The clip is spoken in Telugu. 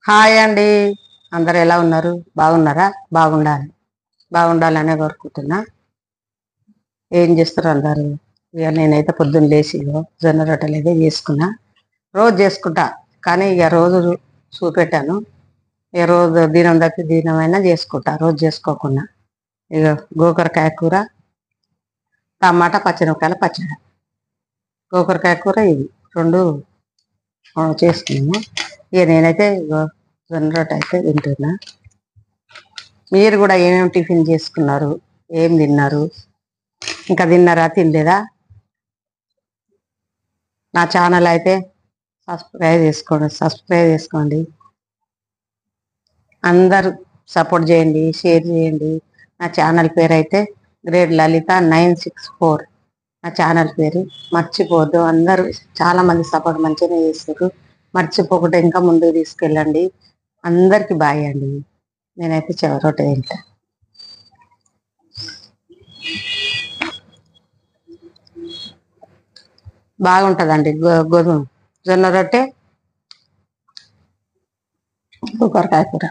హాయ్ అండి. అందరు ఎలా ఉన్నారు? బాగున్నారా? బాగుండాలనే కోరుకుంటున్నా. ఏం చేస్తారు అందరు? ఇక నేనైతే పొద్దున్న లేచి జొన్న రొట్టెలు అయితే చేసుకున్నా. రోజు చేసుకుంటా, కానీ ఇక రోజు చూపెట్టాను. ఇక రోజు దినం తప్పి దినమైనా చేసుకుంటా, రోజు చేసుకోకుండా. ఇక గోకరకాయ కూర, టమాటా పచ్చిమిరపకాయల పచ్చడి. గోకరకాయ కూర ఇది రెండు చేసుకున్నాము. ఇక నేనైతే జొన్న రొట్టె అయితే తింటున్నా. మీరు కూడా ఏమేమి టిఫిన్ చేసుకున్నారు? ఏం తిన్నారు? ఇంకా తిన్నారా? తినలేదా? నా ఛానల్ అయితే సబ్స్క్రైబ్ చేసుకోండి. అందరూ సపోర్ట్ చేయండి, షేర్ చేయండి. నా ఛానల్ పేరు అయితే గ్రేట్ లలిత 964. నా ఛానల్ పేరు మర్చిపోద్దు. అందరూ చాలామంది సపోర్ట్ మంచిగానే చేస్తారు. మర్చిపోకుండా ఇంకా ముందుకు తీసుకెళ్ళండి. అందరికి బాయ్ అండి. నేనైతే చెవరొట్ట తింటా. బాగుంటుందండి గోధుమ జొన్న రొట్టె, కొబ్బరికాయ కూర.